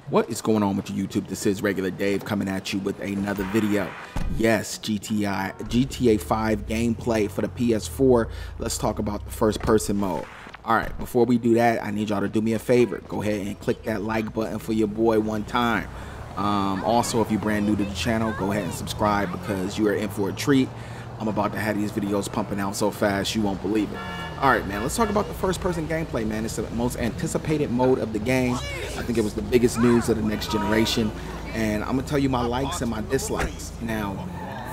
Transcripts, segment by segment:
What is going on with you, YouTube? This is Regular Dave coming at you with another video. Yes, GTA 5 gameplay for the PS4. Let's talk about the first person mode. All right, before we do that, I need y'all to do me a favor. Go ahead and click that like button for your boy one time. Also, if you're brand new to the channel, go ahead and subscribe because you are in for a treat. I'm about to have these videos pumping out so fast you won't believe it. All right, man, let's talk about the first person gameplay, man. It's the most anticipated mode of the game. I think it was the biggest news of the next generation. And I'm gonna tell you my likes and my dislikes. Now,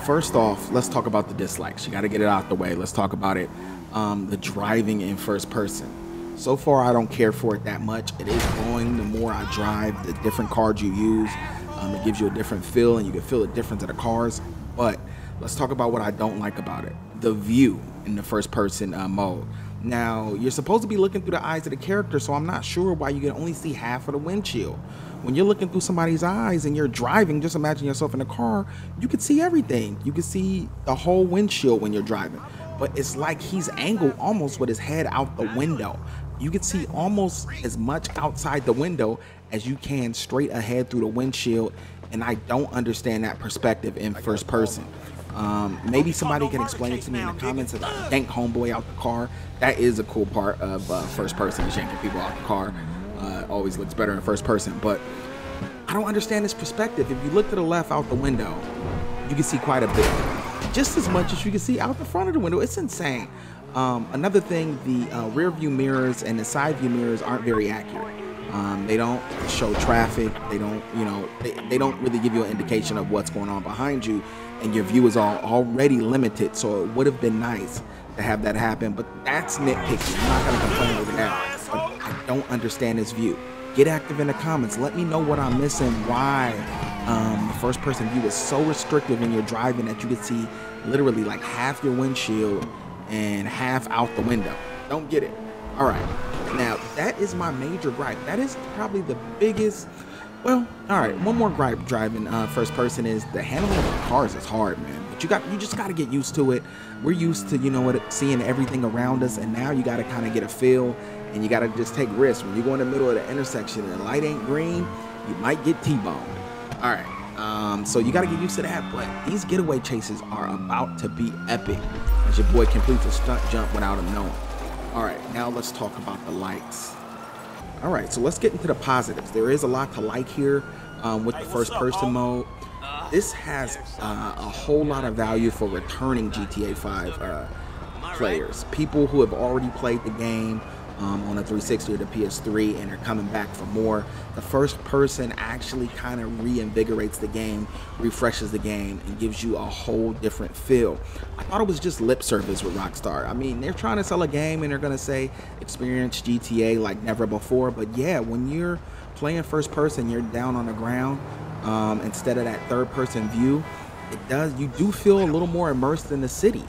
first off, let's talk about the dislikes. You gotta get it out the way. Let's talk about it. The driving in first person. So far, I don't care for it that much. It is growing the more I drive, the different cars you use. It gives you a different feel and you can feel the difference of the cars. But let's talk about what I don't like about it. The view in the first person mode. Now, you're supposed to be looking through the eyes of the character, so I'm not sure why you can only see half of the windshield. When you're looking through somebody's eyes and you're driving, just imagine yourself in a car, you can see everything. You can see the whole windshield when you're driving. But it's like he's angled almost with his head out the window. You can see almost as much outside the window as you can straight ahead through the windshield, and I don't understand that perspective in first person. Maybe somebody can explain it to me in the comments. If I yank homeboy out the car, that is a cool part of first person, is yanking people out the car. Always looks better in first person, but I don't understand this perspective. If you look to the left out the window, you can see quite a bit, just as much as you can see out the front of the window. It's insane. Another thing, the rear view mirrors and the side view mirrors aren't very accurate. They don't show traffic. They don't, they don't really give you an indication of what's going on behind you, and your view is already limited. So it would have been nice to have that happen, but that's nitpicking. I'm not gonna complain over that, but I don't understand this view. Get active in the comments. Let me know what I'm missing. Why the first person view is so restrictive when you're driving that you can see literally like half your windshield and half out the window. Don't get it. All right, now that is my major gripe. That is probably the biggest. Well, all right, one more gripe driving first person is the handling of the cars is hard, man. But you just got to get used to it. We're used to, seeing everything around us, and now you got to kind of get a feel, and you got to just take risks. When you go in the middle of the intersection and the light ain't green, you might get T-boned. All right, so you got to get used to that. But these getaway chases are about to be epic, as your boy completes a stunt jump without him knowing. All right, now let's talk about the likes. All right, so let's get into the positives. There is a lot to like here with the first person mode. This has a whole lot of value for returning GTA 5 players. People who have already played the game on the 360 or the PS3 and are coming back for more. The first person actually kind of reinvigorates the game, refreshes the game, and gives you a whole different feel. I thought it was just lip service with Rockstar. I mean, they're trying to sell a game and they're gonna say experience GTA like never before, but yeah, when you're playing first person, you're down on the ground instead of that third person view. You do feel a little more immersed in the city.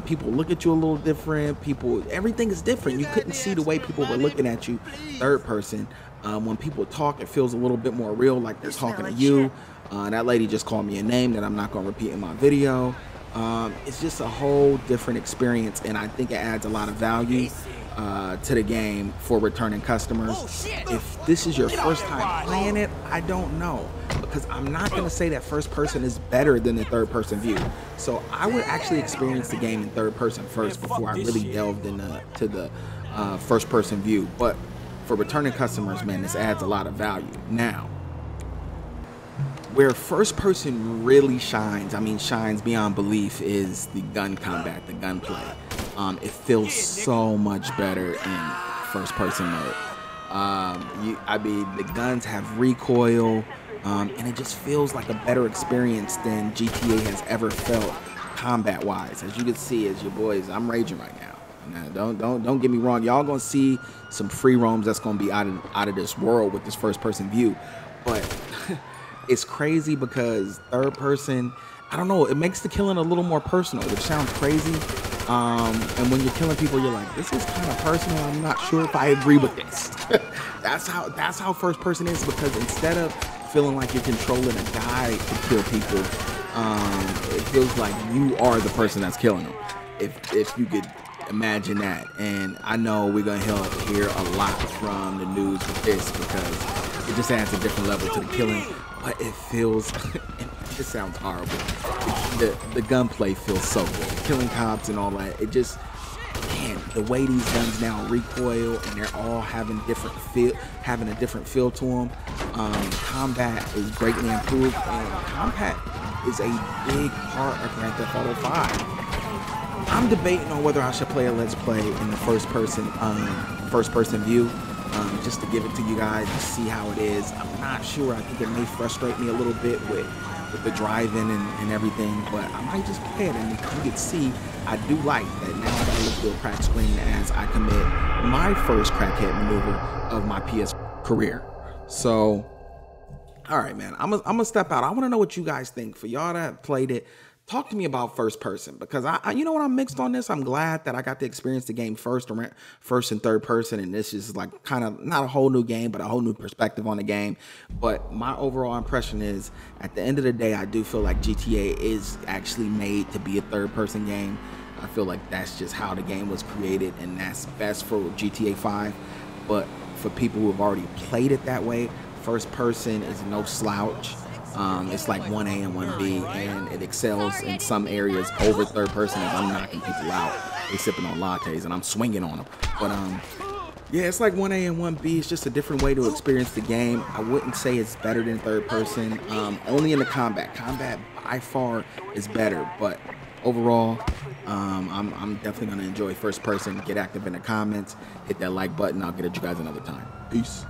People look at you a little different. Everything is different. You couldn't see the way people were looking at you third person. When people talk, it feels a little bit more real, like they're talking to you. That lady just called me a name that I'm not going to repeat in my video. It's just a whole different experience, and I think it adds a lot of value to the game for returning customers. If this is your first time playing it, I don't know, because I'm not going to say that first person is better than the third person view. So I would actually experience the game in third person first before I really delved into the first person view. But for returning customers, man, this adds a lot of value. Now, where first person really shines, I mean shines beyond belief, is the gun combat, the gunplay. It feels so much better in first person mode. I mean, the guns have recoil, and it just feels like a better experience than GTA has ever felt combat wise. As you can see, as your boys, I'm raging right now. Now, don't get me wrong, y'all gonna see some free roams that's gonna be out of this world with this first person view, but it's crazy because third person, I don't know, it makes the killing a little more personal, which sounds crazy. And when you're killing people, you're like, this is kind of personal. I'm not sure if I agree with this. That's how first person is, because instead of feeling like you're controlling a guy to kill people, it feels like you are the person that's killing them. If you could imagine that. And I know we're gonna hear a lot from the news with this, because it just adds a different level to the killing, but it feels, it sounds horrible. The gunplay feels so good. Killing cops and all that, it just, man, the way these guns now recoil and they're all having a different feel to them. Combat is greatly improved, and combat is a big part of Grand Theft Auto 5. I'm debating on whether I should play a Let's Play in the first person view, just to give it to you guys to see how it is. I'm not sure. I think it may frustrate me a little bit with the driving and everything, but I might just play it, and you can see I do like that now that I look through a crack screen as I commit my first crackhead maneuver of my PS career. So, all right, man, I'm gonna step out. I want to know what you guys think. For y'all that have played it, talk to me about first person, because I you know what, I'm mixed on this. I'm glad that I got to experience the game first and third person, and this is like kind of not a whole new game, but a whole new perspective on the game. But my overall impression is, at the end of the day, I do feel like GTA is actually made to be a third person game. I feel like that's just how the game was created, and that's best for GTA 5. But for people who have already played it that way, first person is no slouch. It's like 1A and 1B, and it excels in some areas over third person as I'm knocking people out. They sipping on lattes and I'm swinging on them. But yeah, it's like 1A and 1B. It's just a different way to experience the game. I wouldn't say it's better than third person. Only in the combat. Combat by far is better, but overall, I'm definitely gonna enjoy first person. Get active in the comments, hit that like button. I'll get at you guys another time. Peace.